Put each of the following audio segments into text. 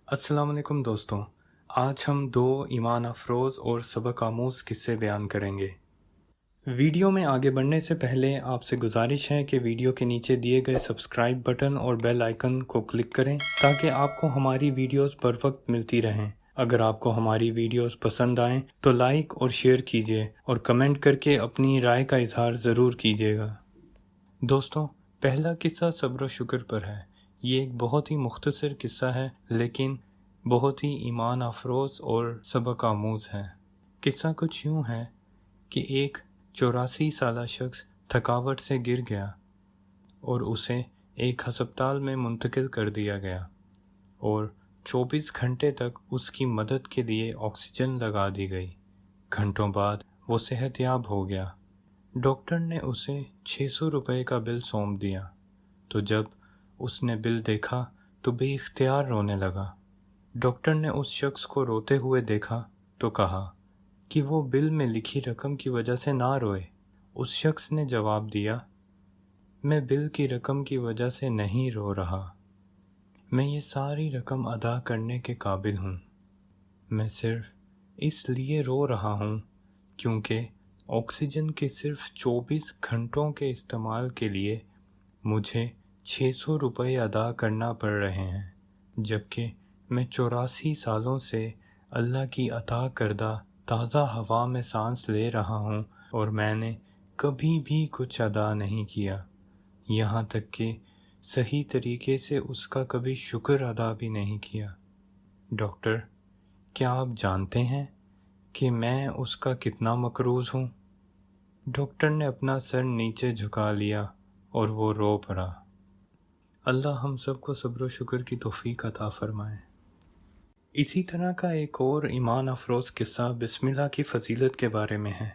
अस्सलाम वालेकुम दोस्तों। आज हम दो ईमान अफरोज़ और सबक आमूज़ किस्से बयान करेंगे। वीडियो में आगे बढ़ने से पहले आपसे गुजारिश है कि वीडियो के नीचे दिए गए सब्सक्राइब बटन और बेल आइकन को क्लिक करें ताकि आपको हमारी वीडियोस बर वक्त मिलती रहें। अगर आपको हमारी वीडियोस पसंद आएं तो लाइक और शेयर कीजिए और कमेंट करके अपनी राय का इजहार ज़रूर कीजिएगा। दोस्तों, पहला किस्सा सब्र व शुक्र पर है। ये एक बहुत ही मुख्तसर किस्सा है लेकिन बहुत ही ईमान अफरोज़ और सबक आमूज़ है। किस्सा कुछ यूँ है कि एक 84 साला शख्स थकावट से गिर गया और उसे एक हस्पताल में मुंतकिल कर दिया गया और 24 घंटे तक उसकी मदद के लिए ऑक्सीजन लगा दी गई। घंटों बाद वो सेहतयाब हो गया। डॉक्टर ने उसे 600 रुपये का बिल सौंप दिया तो जब उसने बिल देखा तो बेइख्तियार रोने लगा। डॉक्टर ने उस शख्स को रोते हुए देखा तो कहा कि वो बिल में लिखी रकम की वजह से ना रोए। उस शख्स ने जवाब दिया, मैं बिल की रकम की वजह से नहीं रो रहा, मैं ये सारी रकम अदा करने के काबिल हूँ। मैं सिर्फ इसलिए रो रहा हूँ क्योंकि ऑक्सीजन के सिर्फ 24 घंटों के इस्तेमाल के लिए मुझे 600 रुपये अदा करना पड़ रहे हैं, जबकि मैं 84 सालों से अल्लाह की अता करदा ताज़ा हवा में सांस ले रहा हूँ और मैंने कभी भी कुछ अदा नहीं किया, यहाँ तक कि सही तरीके से उसका कभी शुक्र अदा भी नहीं किया। डॉक्टर, क्या आप जानते हैं कि मैं उसका कितना मकरूज़ हूँ? डॉक्टर ने अपना सर नीचे झुका लिया और वो रो पड़ा। अल्लाह हम सबको सब्र व शुक्र की तौफीक अता फरमाए। इसी तरह का एक और ईमान अफरोज़ किस्सा बिस्मिल्लाह की फ़जीलत के बारे में है।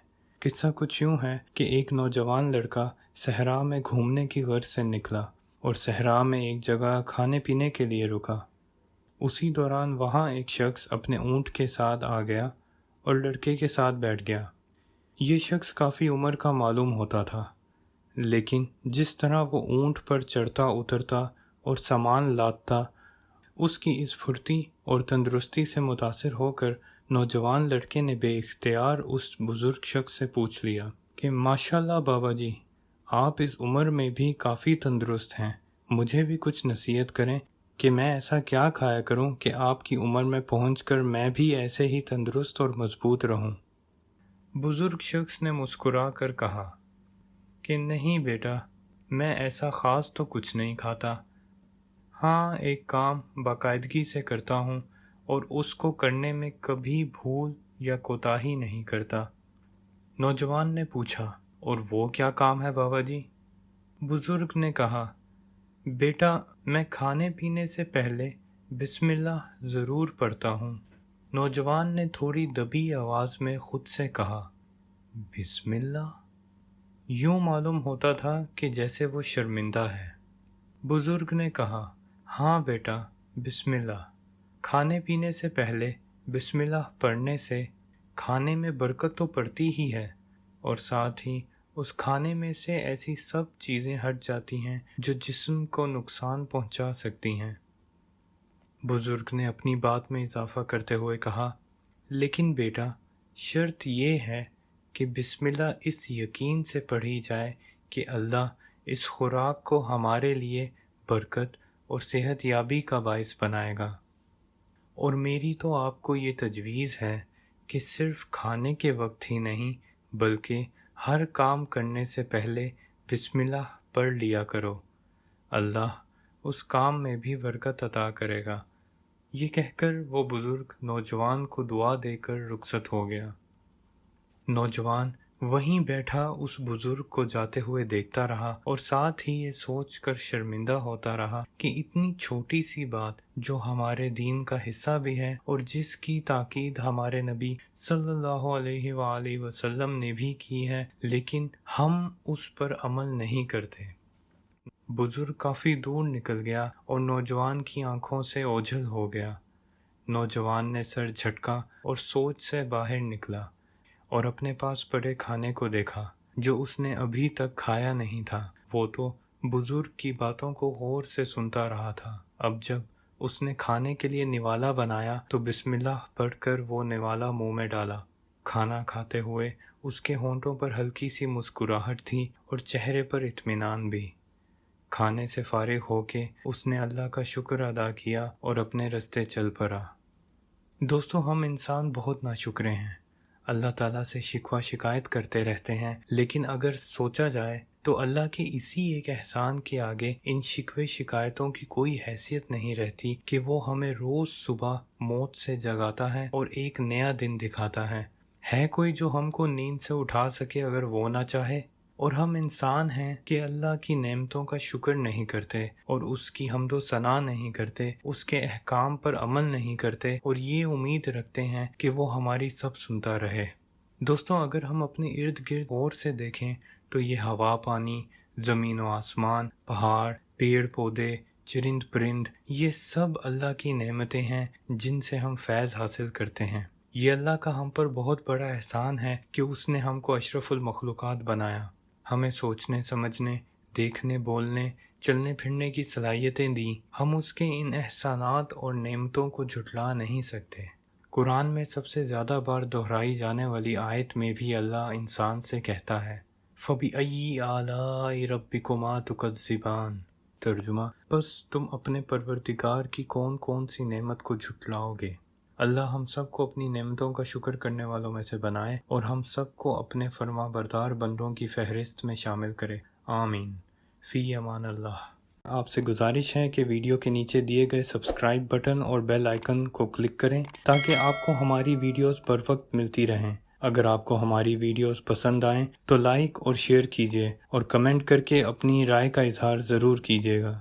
किस्सा कुछ यूँ है कि एक नौजवान लड़का सहरा में घूमने की गर्ज से निकला और सहरा में एक जगह खाने पीने के लिए रुका। उसी दौरान वहाँ एक शख्स अपने ऊँट के साथ आ गया और लड़के के साथ बैठ गया। ये शख्स काफ़ी उम्र का मालूम होता था, लेकिन जिस तरह वो ऊँट पर चढ़ता उतरता और सामान लादता, उसकी इस फुर्ती और तंदुरुस्ती से मुतासिर होकर नौजवान लड़के ने बेइख्तियार उस बुज़ुर्ग शख्स से पूछ लिया कि माशाल्लाह बाबा जी, आप इस उम्र में भी काफ़ी तंदुरुस्त हैं, मुझे भी कुछ नसीहत करें कि मैं ऐसा क्या खाया करूं कि आपकी उम्र में पहुंचकर मैं भी ऐसे ही तंदुरुस्त और मजबूत रहूं। बुज़ुर्ग शख्स ने मुस्कुरा कर कहा कि नहीं बेटा, मैं ऐसा ख़ास तो कुछ नहीं खाता। हाँ, एक काम बाकायदगी से करता हूँ और उसको करने में कभी भूल या कोताही नहीं करता। नौजवान ने पूछा, और वो क्या काम है बाबा जी? बुज़ुर्ग ने कहा, बेटा, मैं खाने पीने से पहले बिस्मिल्लाह ज़रूर पढ़ता हूँ। नौजवान ने थोड़ी दबी आवाज़ में खुद से कहा, बिस्मिल्लाह? यूँ मालूम होता था कि जैसे वो शर्मिंदा है। बुज़ुर्ग ने कहा, हाँ बेटा, बिस्मिल्लाह। खाने पीने से पहले बिस्मिल्लाह पढ़ने से खाने में बरकत तो पड़ती ही है और साथ ही उस खाने में से ऐसी सब चीज़ें हट जाती हैं जो जिस्म को नुकसान पहुंचा सकती हैं। बुज़ुर्ग ने अपनी बात में इजाफ़ा करते हुए कहा, लेकिन बेटा, शर्त ये है कि बिस्मिल्लाह इस यकीन से पढ़ी जाए कि अल्लाह इस खुराक को हमारे लिए बरकत और सेहत याबी का बाइस बनाएगा। और मेरी तो आपको ये तजवीज़ है कि सिर्फ़ खाने के वक्त ही नहीं बल्कि हर काम करने से पहले बिस्मिल्लाह पढ़ लिया करो, अल्लाह उस काम में भी बरकत अता करेगा। ये कहकर वो बुज़ुर्ग नौजवान को दुआ देकर रुखसत हो गया। नौजवान वहीं बैठा उस बुजुर्ग को जाते हुए देखता रहा और साथ ही ये सोचकर शर्मिंदा होता रहा कि इतनी छोटी सी बात जो हमारे दीन का हिस्सा भी है और जिसकी ताकीद हमारे नबी सल्लल्लाहु अलैहि वसल्लम ने भी की है, लेकिन हम उस पर अमल नहीं करते। बुजुर्ग काफ़ी दूर निकल गया और नौजवान की आंखों से ओझल हो गया। नौजवान ने सर झटका और सोच से बाहर निकला और अपने पास पड़े खाने को देखा जो उसने अभी तक खाया नहीं था। वो तो बुजुर्ग की बातों को गौर से सुनता रहा था। अब जब اس نے کھانے کے لیے نوالا بنایا تو بسم اللہ پڑھ کر وہ نوالا منہ میں ڈالا۔ کھانا کھاتے ہوئے اس کے ہونٹوں پر ہلکی سی مسکراہٹ تھی اور چہرے پر اطمینان بھی۔ کھانے سے فارغ ہو کے اس نے اللہ کا شکر ادا کیا اور اپنے رستے چل پڑا۔ دوستو، ہم انسان بہت ناشکرے ہیں، اللہ تعالیٰ سے شکوہ شکایت کرتے رہتے ہیں، لیکن اگر سوچا جائے تو اللہ کے اسی ایک احسان کے آگے ان شکوے شکایتوں کی کوئی حیثیت نہیں رہتی کہ وہ ہمیں روز صبح موت سے جگاتا ہے اور ایک نیا دن دکھاتا ہے۔ ہے کوئی جو ہم کو نیند سے اٹھا سکے اگر وہ نہ چاہے؟ اور ہم انسان ہیں کہ اللہ کی نعمتوں کا شکر نہیں کرتے اور اس کی حمد و ثنا نہیں کرتے، اس کے احکام پر عمل نہیں کرتے اور یہ امید رکھتے ہیں کہ وہ ہماری سب سنتا رہے۔ دوستوں، اگر ہم اپنے ارد گرد غور سے دیکھیں تو یہ ہوا، پانی، زمین و آسمان، پہاڑ، پیڑ پودے، چرند پرند، یہ سب اللہ کی نعمتیں ہیں جن سے ہم فیض حاصل کرتے ہیں۔ یہ اللہ کا ہم پر بہت بڑا احسان ہے کہ اس نے ہم کو اشرف المخلوقات بنایا، ہمیں سوچنے سمجھنے، دیکھنے بولنے، چلنے پھرنے کی صلاحیتیں دیں۔ ہم اس کے ان احسانات اور نعمتوں کو جھٹلا نہیں سکتے۔ قرآن میں سب سے زیادہ بار دہرائی جانے والی آیت میں بھی اللہ انسان سے کہتا ہے فَبِأَيِّ آلَاءِ رَبِّكُمَا تُكَذِّبَانِ۔ ترجمہ: بس تم اپنے پروردگار کی کون کون سی نعمت کو جھٹلاؤ گے؟ اللہ ہم سب کو اپنی نعمتوں کا شکر کرنے والوں میں سے بنائے اور ہم سب کو اپنے فرما بردار بندوں کی فہرست میں شامل کرے، آمین۔ فی امان اللہ۔ آپ سے گزارش ہے کہ ویڈیو کے نیچے دیے گئے سبسکرائب بٹن اور بیل آئیکن کو کلک کریں تاکہ آپ کو ہماری ویڈیوز بر وقت ملتی رہیں۔ اگر آپ کو ہماری ویڈیوز پسند آئیں تو لائک اور شیئر کیجیے اور کمنٹ کر کے اپنی رائے کا اظہار ضرور کیجیے گا۔